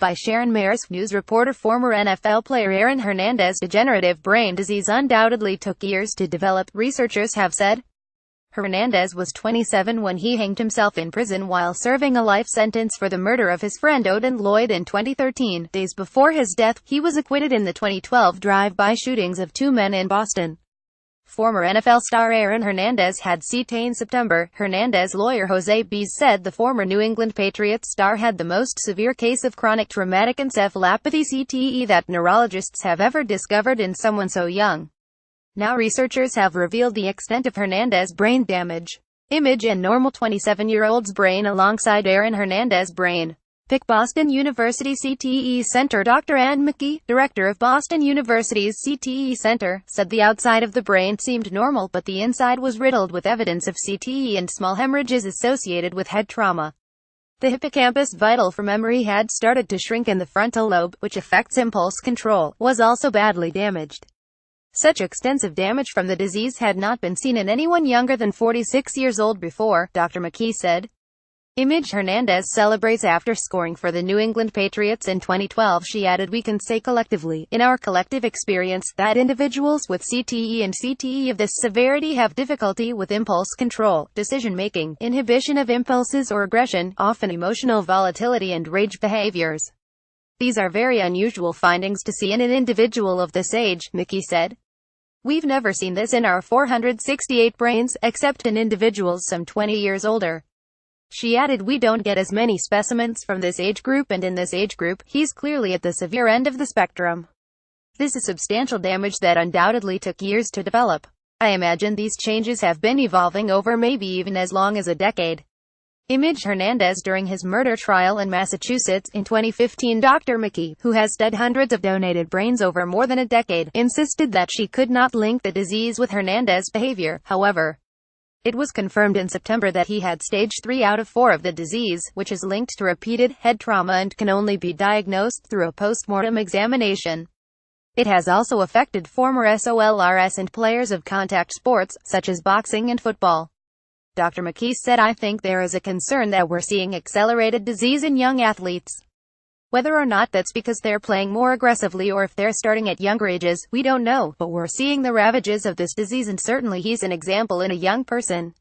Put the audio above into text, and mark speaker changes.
Speaker 1: By Sharon Marris, news reporter. Former NFL player Aaron Hernandez's degenerative brain disease undoubtedly took years to develop, researchers have said. Hernandez was 27 when he hanged himself in prison while serving a life sentence for the murder of his friend Odin Lloyd in 2013. Days before his death, he was acquitted in the 2012 drive-by shootings of two men in Boston. Former NFL star Aaron Hernandez had CTE in September. Hernandez lawyer Jose Bees said the former New England Patriots star had the most severe case of chronic traumatic encephalopathy (CTE) that neurologists have ever discovered in someone so young. Now researchers have revealed the extent of Hernandez's brain damage. Image and normal 27-year-old's brain alongside Aaron Hernandez's brain. Pic. Boston University CTE Center. Dr. Ann McKee, director of Boston University's CTE Center, said the outside of the brain seemed normal but the inside was riddled with evidence of CTE and small hemorrhages associated with head trauma. The hippocampus, vital for memory, had started to shrink and the frontal lobe, which affects impulse control, was also badly damaged. Such extensive damage from the disease had not been seen in anyone younger than 46 years old before, Dr. McKee said. Image. Hernandez celebrates after scoring for the New England Patriots in 2012. She added, "We can say collectively, in our collective experience, that individuals with CTE and CTE of this severity have difficulty with impulse control, decision-making, inhibition of impulses or aggression, often emotional volatility and rage behaviors. These are very unusual findings to see in an individual of this age," McKee said. "We've never seen this in our 468 brains, except in individuals some 20 years older." She added, "We don't get as many specimens from this age group, and in this age group, he's clearly at the severe end of the spectrum. This is substantial damage that undoubtedly took years to develop. I imagine these changes have been evolving over maybe even as long as a decade." Image. Hernandez during his murder trial in Massachusetts in 2015. Dr. McKee, who has studied hundreds of donated brains over more than a decade, insisted that she could not link the disease with Hernandez's behavior. However, it was confirmed in September that he had stage 3 out of 4 of the disease, which is linked to repeated head trauma and can only be diagnosed through a post-mortem examination. It has also affected former SOLRS and players of contact sports, such as boxing and football. Dr. McKee said, "I think there is a concern that we're seeing accelerated disease in young athletes. Whether or not that's because they're playing more aggressively or if they're starting at younger ages, we don't know, but we're seeing the ravages of this disease and certainly he's an example in a young person."